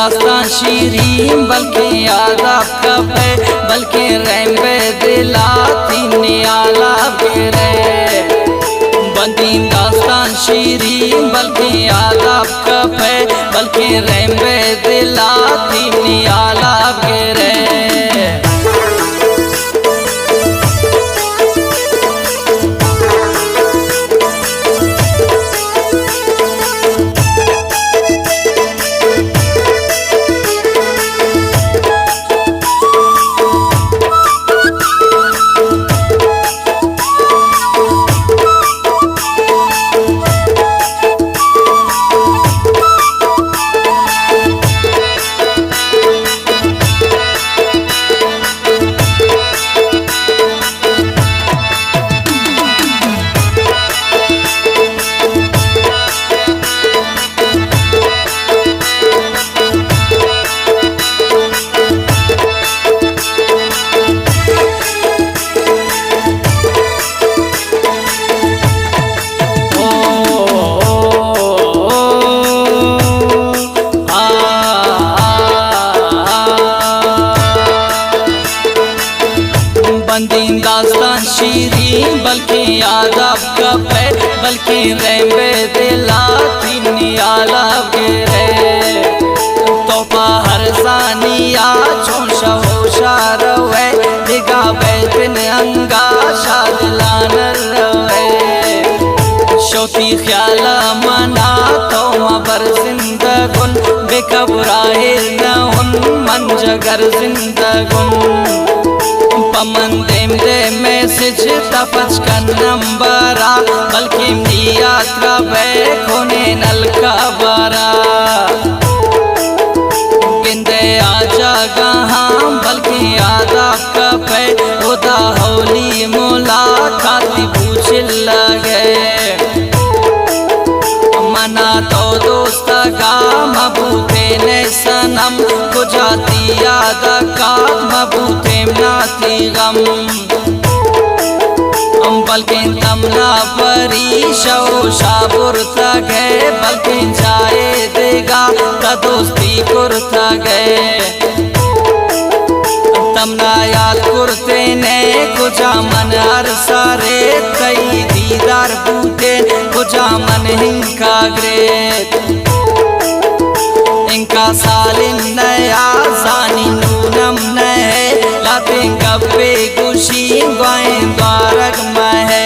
दास्तान शीरी बल्कि आदाब कपे बल्कि रहमे दिला तीन आला गिरे बंदीन दास्तान शीरी बल्कि आदाब कपे बल्कि रहमे दिला तीन आला गिरे बंदीन दास्तान शीरी बल्कि आदाब कपे बल्कि रहमे दिला तीन आला गिरे तोपा हर सानिया चोन शहोशार रवे दिगा बैतिन अंगा शादिलान रवे शोती ख्याला मना तोमा बर जिंदगुन बेकबराहिर न उन मंजगर जिंदगुन पमन देम दे मैसेज तपच का नंबरा बल्कि दिया त्रबे खोने नलका बारा गिंदे आजा गहाँ बल्कि आदाब कपे उदा होली मुलाकाती पूछिल लगे मना तो दोस्त का मबूते ने सनम कुजाती याद का मबूते नाती गम बल्कि तमना परी शो शाबुर तगे बल्कि जाए देगा का दोस्ती कुर तगे तमना याद कुर्ते ने कुजा मन हर सारे कई दीदार बूते कुजा मन हिंका ग्रेत इनका सालिन नया जानी नूनम नए लातें गप्पे गुशी गाएं द्वारक महे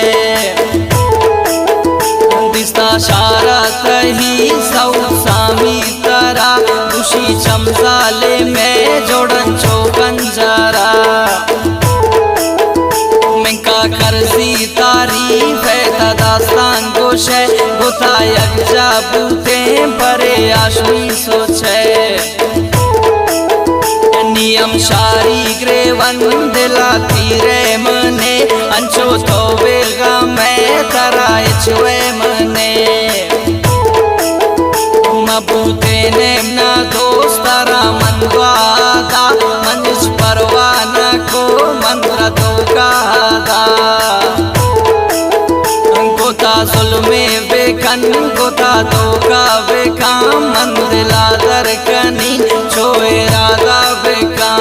दिस्ता शारा तही सौ सामी तरा गुशी चमसाले में जोड़न चौकन जरा मिंका करसी तारीफ है दास्तान गोशे गुता यकजा बूते परे आशमी सोचे नियम शारी ग्रेवन दिला तीरे मने अंचो तो बेगा मैं तरा इचवे मने मबूते ने ना दोस्तारा मनवादा मंज परवाना को मंत्र तो गादा गोता जुल्मे बेकन गोता तो का बेका मंदिला दरकनी छोए राधा बेका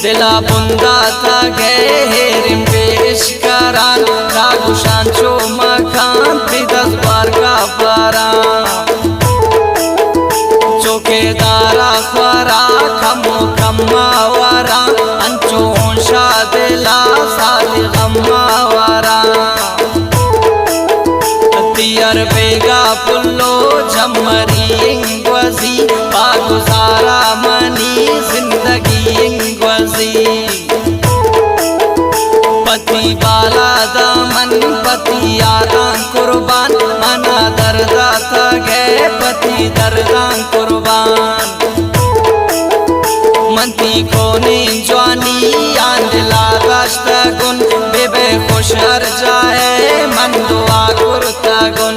दिला बुंदा था गए हेरिम पेश करान रागुशान चो मकान थी 10 बार का पारा चौकेदारा खरा खमो खम्मावारा अंचो होशा दिला साली गम्मावारा तियर बेगा पुल्लो झमरी इंगवजी पागुजारा मनी जिंदगी इंगवजी पति बाला दामन पति यादा कुर्बान मना दर्दा था गए पति दर्दा कुर्बान मंती कोने जवानी आंदला गश्त गुन बेबे खुश हर जाए मन दुआ कुर्ता गुन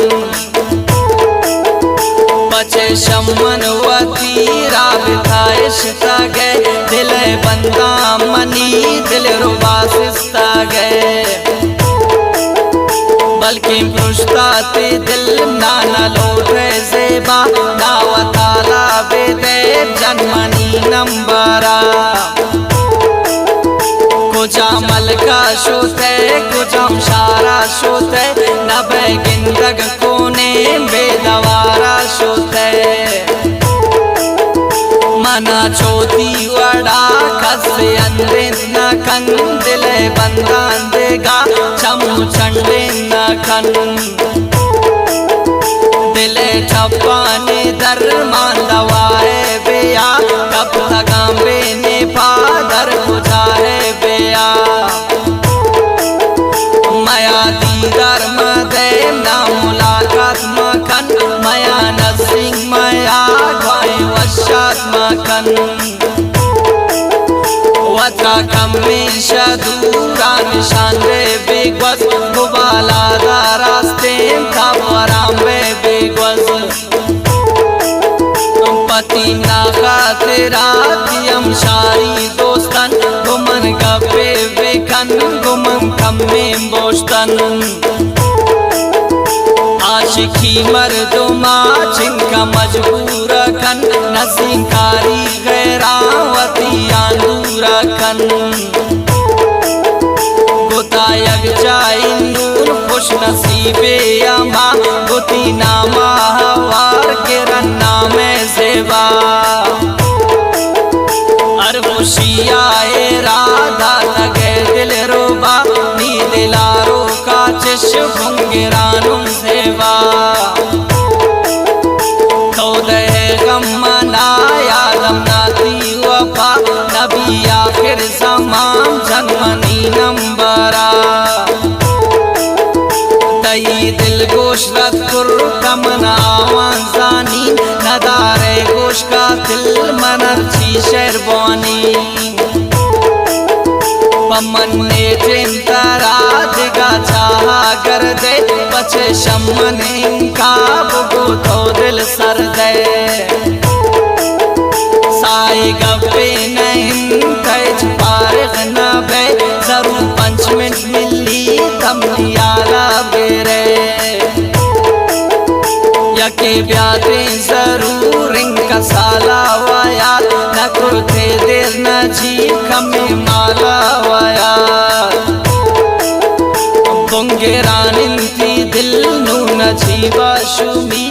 बचे शमन वती राबिता इश्ता गए दिल बंदा मनी दिल रुबा सिस्ता गए बल्कि पृष्ठा ते दिल नाना लोटे जेबा दावता शोते न बेगिंदग कोने बेदवारा शोते मना चोती वड़ा कसे अंदें न कन दिले बंदान देगा चमू चंडे न कन दिले छपाने दरमान दवाए बेया कब लगांबे ने पादर बुझाए बेया माया दीदार मदे ना मुलाकात मकन माया नसिंग माया गाय वशात मकन वता कमें शदूरा निशान रे बेगवस गुबाला दारास्ते खबराम बे बेगवस पति ना खातिरा दियम शारी दोस्तन गुमन गपे बेकन गुमन कमें बोस्तन आशिकी मर्दुमा जिनका मजबूर कन नसीकारी गैरावती आंदूरा कन गोतायक जाइंदूर खुश नसीबे अमा गोती नामा हवार के रन्ना में सेवा अरबुशिया राधा लगे दिल रोबा नी दिलारो का चिश भुंगिरानुम सेवा तो दे गम मनाया दम नाती वफा नबी आखिर समान जन्मनी नंबरा तई दिल गोश रत कुर कमना आवाजानी नदारे गोश का दिल मनर्ची शेरवानी पमन्ने चिंतरा दिगा चाहा कर दे बचे शमन इनका बुगो तो दिल सर दे साई गप्पे नहीं कैच पारिख न बे जरूर 5 मिनट मिली तम नियाला बेरे यके ब्याते जरूर इनका साला वाया न कुर्ते देर न जी कमे माला वाया बुंगेरान इनकी दिल नू न जीवा शुमी